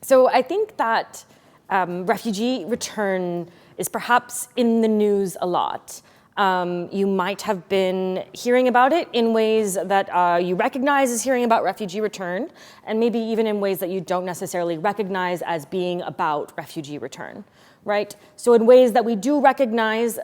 So I think that refugee return is perhaps in the news a lot. You might have been hearing about it in ways that you recognize as hearing about refugee return, and maybe even in ways that you don't necessarily recognize as being about refugee return, right? So in ways that we do recognize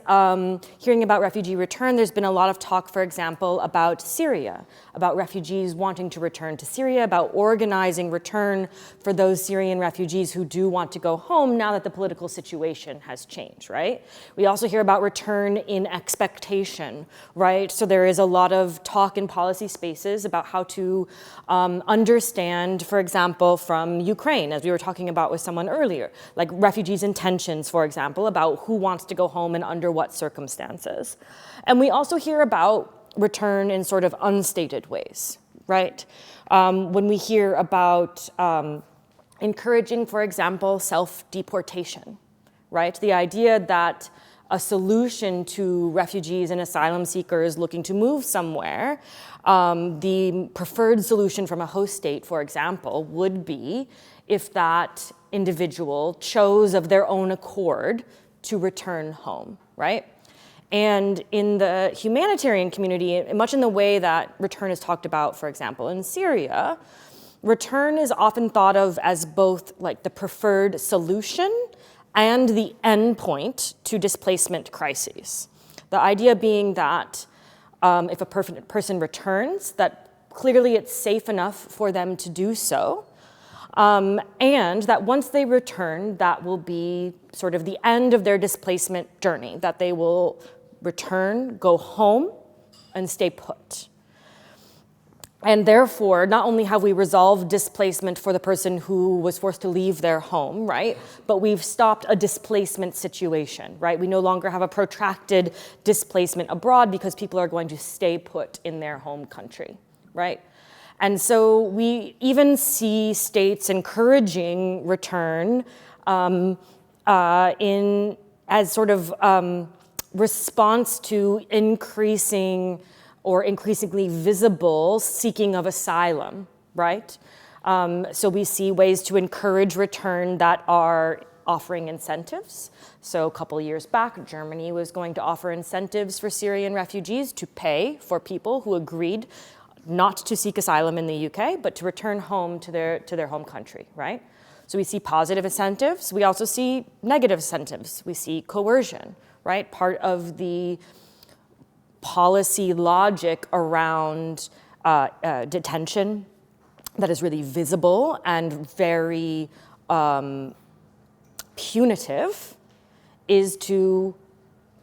hearing about refugee return, there's been a lot of talk, for example, about Syria, about refugees wanting to return to Syria, about organizing return for those Syrian refugees who do want to go home now that the political situation has changed, right? We also hear about return in expectation, right? So there is a lot of talk in policy spaces about how to understand, for example, from Ukraine, as we were talking about with someone earlier, like refugees' intentions, for example, about who wants to go home and under what circumstances. And we also hear about return in sort of unstated ways, right? When we hear about encouraging, for example, self-deportation, right? The idea that a solution to refugees and asylum seekers looking to move somewhere, the preferred solution from a host state, for example, would be if that individual chose of their own accord to return home, right? And in the humanitarian community, much in the way that return is talked about, for example, in Syria, return is often thought of as both like the preferred solution and the endpoint to displacement crises. The idea being that if a person returns, that clearly it's safe enough for them to do so, and that once they return, that will be sort of the end of their displacement journey, that they will return, go home, and stay put. And therefore, not only have we resolved displacement for the person who was forced to leave their home, right, but we've stopped a displacement situation, right? We no longer have a protracted displacement abroad because people are going to stay put in their home country, right? And so we even see states encouraging return as sort of response to increasingly visible seeking of asylum, right? So we see ways to encourage return that are offering incentives. So a couple years back, Germany was going to offer incentives for Syrian refugees to pay for people who agreed not to seek asylum in the UK, but to return home to their home country, right? So we see positive incentives. We also see negative incentives. We see coercion, right? Part of the policy logic around detention that is really visible and very punitive is to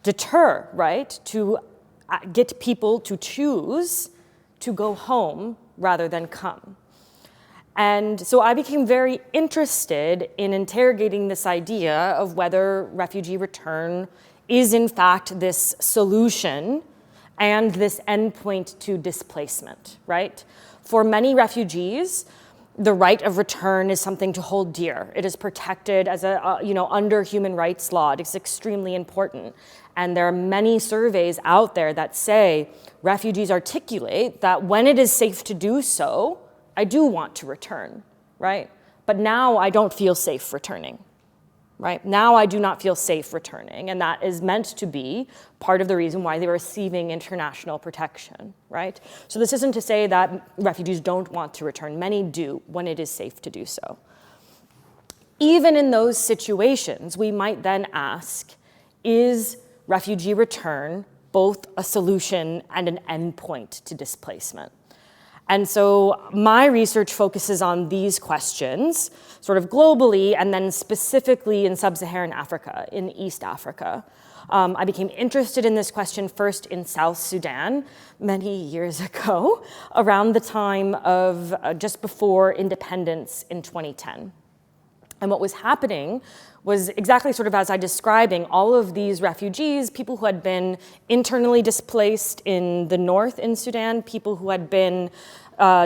deter, right? To get people to choose to go home rather than come. And so I became very interested in interrogating this idea of whether refugee return is in fact this solution and this endpoint to displacement, right? For many refugees, the right of return is something to hold dear. It is protected as under human rights law. It's extremely important. And there are many surveys out there that say refugees articulate that when it is safe to do so, I do want to return, right? But now I don't feel safe returning, right? Now I do not feel safe returning, and that is meant to be part of the reason why they're receiving international protection, right? So this isn't to say that refugees don't want to return. Many do when it is safe to do so. Even in those situations, we might then ask, is refugee return both a solution and an endpoint to displacement? And so my research focuses on these questions, sort of globally, and then specifically in sub-Saharan Africa, in East Africa. I became interested in this question first in South Sudan many years ago, around the time of just before independence in 2010. And what was happening was exactly sort of as I'm describing, all of these refugees, people who had been internally displaced in the north in Sudan, people who had been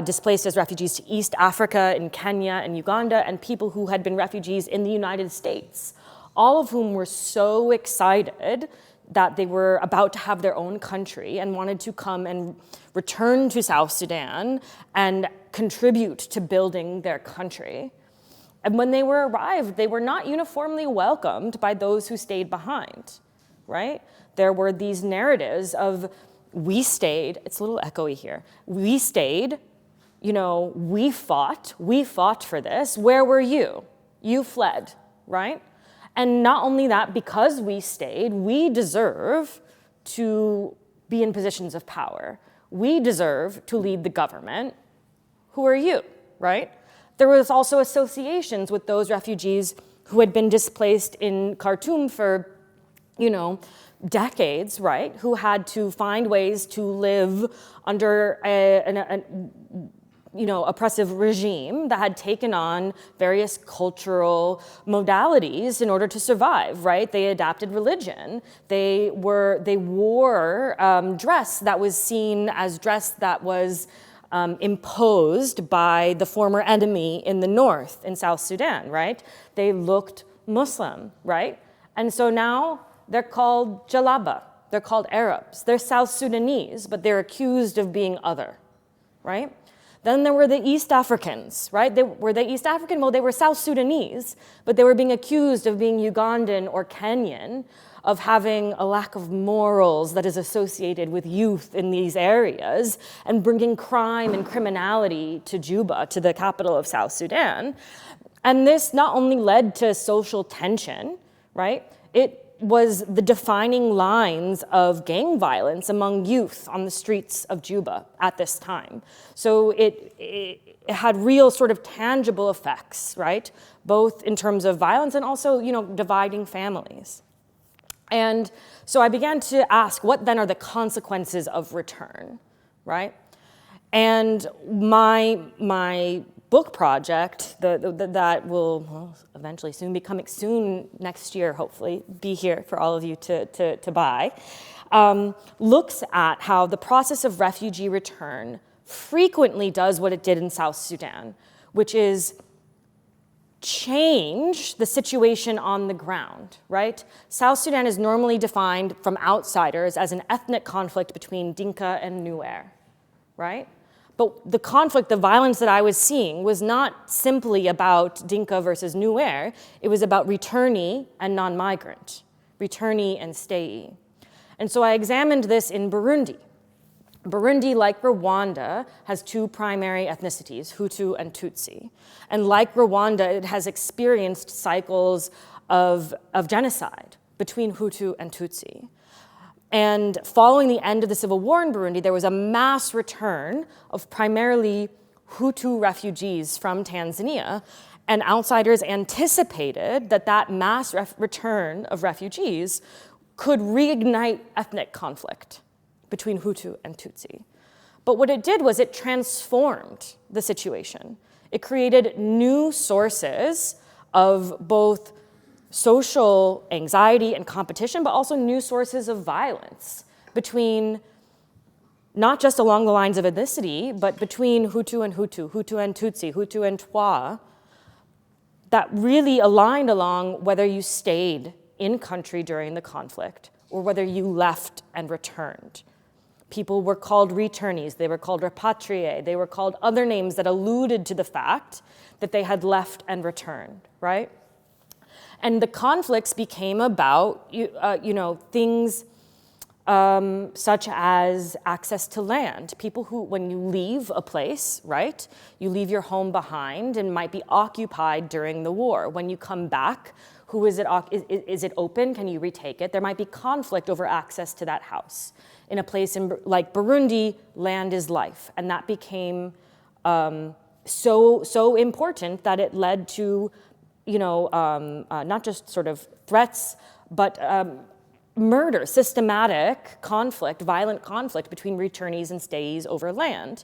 displaced as refugees to East Africa, in Kenya and Uganda, and people who had been refugees in the United States, all of whom were so excited that they were about to have their own country and wanted to come and return to South Sudan and contribute to building their country. And when they were arrived, they were not uniformly welcomed by those who stayed behind, right? There were these narratives of, we stayed, it's a little echoey here, we stayed, we fought for this, where were you? You fled, right? And not only that, because we stayed, we deserve to be in positions of power. We deserve to lead the government. Who are you, right? There was also associations with those refugees who had been displaced in Khartoum for, decades, right? Who had to find ways to live under an oppressive regime that had taken on various cultural modalities in order to survive, right? They adapted religion. They wore dress that was seen as dress that was imposed by the former enemy in the north, in South Sudan, right? They looked Muslim, right? And so now they're called Jalaba. They're called Arabs. They're South Sudanese, but they're accused of being other, right? Then there were the East Africans, right? Were they East African? Well, they were South Sudanese, but they were being accused of being Ugandan or Kenyan, of having a lack of morals that is associated with youth in these areas and bringing crime and criminality to Juba, to the capital of South Sudan. And this not only led to social tension, right? It was the defining lines of gang violence among youth on the streets of Juba at this time. So it had real sort of tangible effects, right? Both in terms of violence and also, dividing families. And so I began to ask, what then are the consequences of return, right? And my book project that will eventually soon be coming soon next year, hopefully, be here for all of you to buy, looks at how the process of refugee return frequently does what it did in South Sudan, which is change the situation on the ground, right? South Sudan is normally defined from outsiders as an ethnic conflict between Dinka and Nuer, right? But the conflict, the violence that I was seeing was not simply about Dinka versus Nuer. It was about returnee and non-migrant, returnee and stayee. And so I examined this in Burundi. Burundi, like Rwanda, has two primary ethnicities, Hutu and Tutsi. And like Rwanda, it has experienced cycles of genocide between Hutu and Tutsi. And following the end of the civil war in Burundi, there was a mass return of primarily Hutu refugees from Tanzania, and outsiders anticipated that mass return of refugees could reignite ethnic conflict between Hutu and Tutsi. But what it did was it transformed the situation. It created new sources of both social anxiety and competition, but also new sources of violence between, not just along the lines of ethnicity, but between Hutu and Hutu, Hutu and Tutsi, Hutu and Twa, that really aligned along whether you stayed in country during the conflict or whether you left and returned. People were called returnees, they were called repatriés, they were called other names that alluded to the fact that they had left and returned, right? And the conflicts became about, things such as access to land. People who, when you leave a place, right, you leave your home behind and might be occupied during the war. When you come back, is it open? Can you retake it? There might be conflict over access to that house. In a place like Burundi, land is life. And that became so important that it led to not just sort of threats, but murder, systematic conflict, violent conflict between returnees and stayees over land.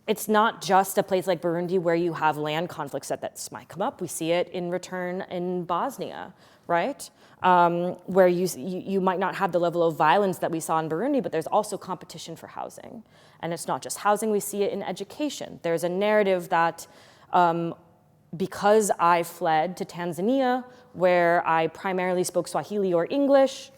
It's not just a place like Burundi where you have land conflicts that might come up. We see it in return in Bosnia, right? Where you might not have the level of violence that we saw in Burundi, but there's also competition for housing. And it's not just housing, we see it in education. There's a narrative that because I fled to Tanzania, where I primarily spoke Swahili or English,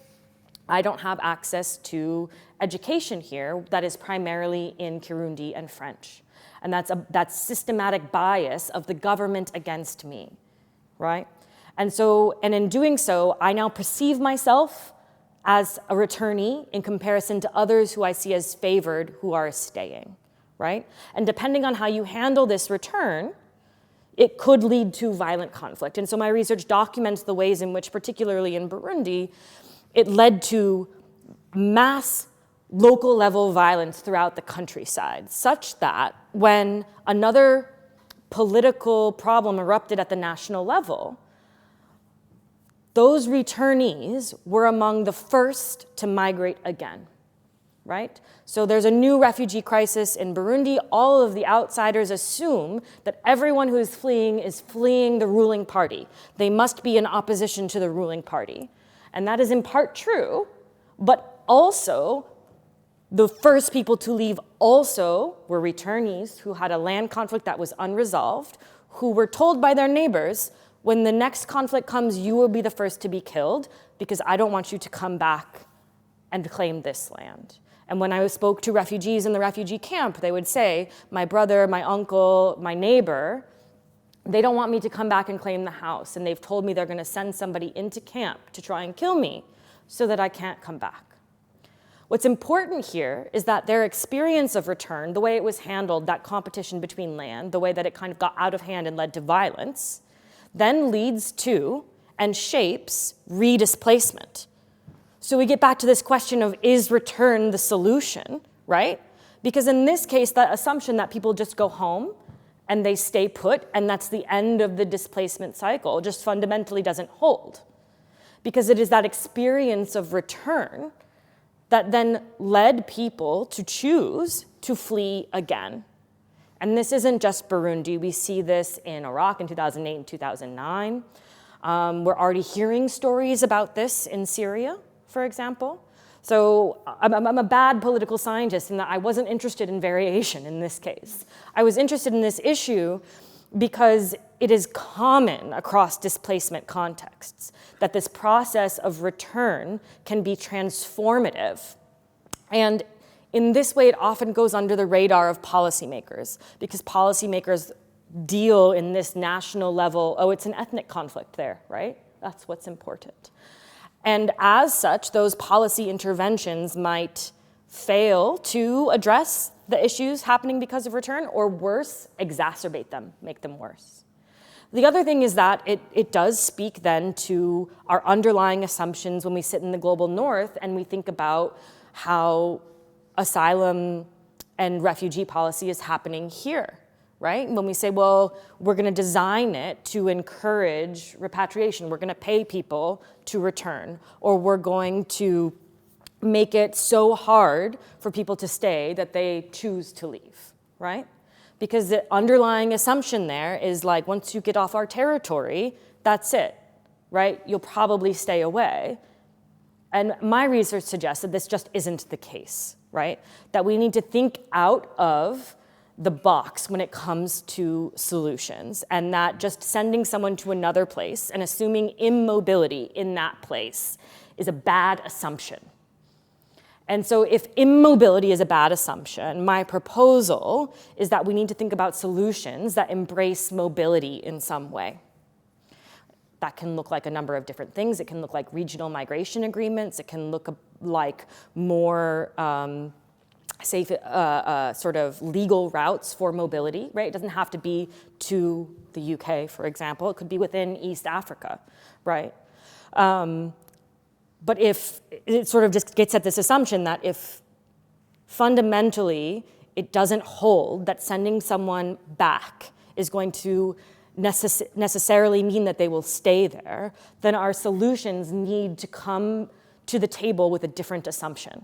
I don't have access to education here that is primarily in Kirundi and French. And that's systematic bias of the government against me, right? And in doing so, I now perceive myself as a returnee in comparison to others who I see as favored who are staying, right? And depending on how you handle this return, it could lead to violent conflict. And so my research documents the ways in which, particularly in Burundi, it led to mass local level violence throughout the countryside, such that when another political problem erupted at the national level, those returnees were among the first to migrate again, right? So there's a new refugee crisis in Burundi. All of the outsiders assume that everyone who is fleeing the ruling party. They must be in opposition to the ruling party. And that is in part true, but also the first people to leave also were returnees who had a land conflict that was unresolved, who were told by their neighbors, when the next conflict comes, you will be the first to be killed because I don't want you to come back and claim this land. And when I spoke to refugees in the refugee camp, they would say, my brother, my uncle, my neighbor, they don't want me to come back and claim the house. And they've told me they're going to send somebody into camp to try and kill me so that I can't come back. What's important here is that their experience of return, the way it was handled, that competition between land, the way that it kind of got out of hand and led to violence, then leads to and shapes redisplacement. So we get back to this question of, is return the solution, right? Because in this case, that assumption that people just go home and they stay put and that's the end of the displacement cycle just fundamentally doesn't hold. Because it is that experience of return that then led people to choose to flee again. And this isn't just Burundi. We see this in Iraq in 2008 and 2009. We're already hearing stories about this in Syria, for example. So I'm a bad political scientist in that I wasn't interested in variation in this case. I was interested in this issue because it is common across displacement contexts that this process of return can be transformative. And in this way, it often goes under the radar of policymakers because policymakers deal in this national level, oh, it's an ethnic conflict there, right? That's what's important. And as such, those policy interventions might fail to address the issues happening because of return, or worse, exacerbate them, make them worse. The other thing is that it does speak then to our underlying assumptions when we sit in the global north and we think about how asylum and refugee policy is happening here, right? When we say, well, we're going to design it to encourage repatriation, we're going to pay people to return, or we're going to make it so hard for people to stay that they choose to leave, right? Because the underlying assumption there is like, once you get off our territory, that's it, right? You'll probably stay away. And my research suggests that this just isn't the case, right? That we need to think out of the box when it comes to solutions, and that just sending someone to another place and assuming immobility in that place is a bad assumption. And so if immobility is a bad assumption, my proposal is that we need to think about solutions that embrace mobility in some way. That can look like a number of different things. It can look like regional migration agreements. It can look like more safe sort of legal routes for mobility, right? It doesn't have to be to the UK, for example. It could be within East Africa, right? But if it sort of just gets at this assumption that if fundamentally it doesn't hold that sending someone back is going to necessarily mean that they will stay there, then our solutions need to come to the table with a different assumption,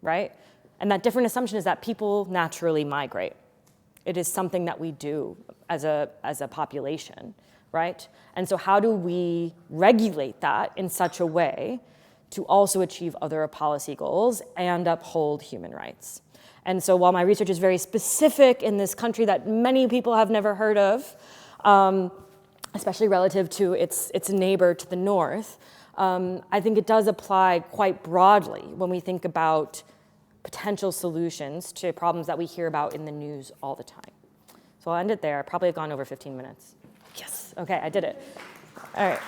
right? And that different assumption is that people naturally migrate. It is something that we do as a population, right? And so how do we regulate that in such a way to also achieve other policy goals and uphold human rights? And so while my research is very specific in this country that many people have never heard of, especially relative to its neighbor to the north, I think it does apply quite broadly when we think about potential solutions to problems that we hear about in the news all the time. So I'll end it there. I probably have gone over 15 minutes. Yes, okay, I did it. All right.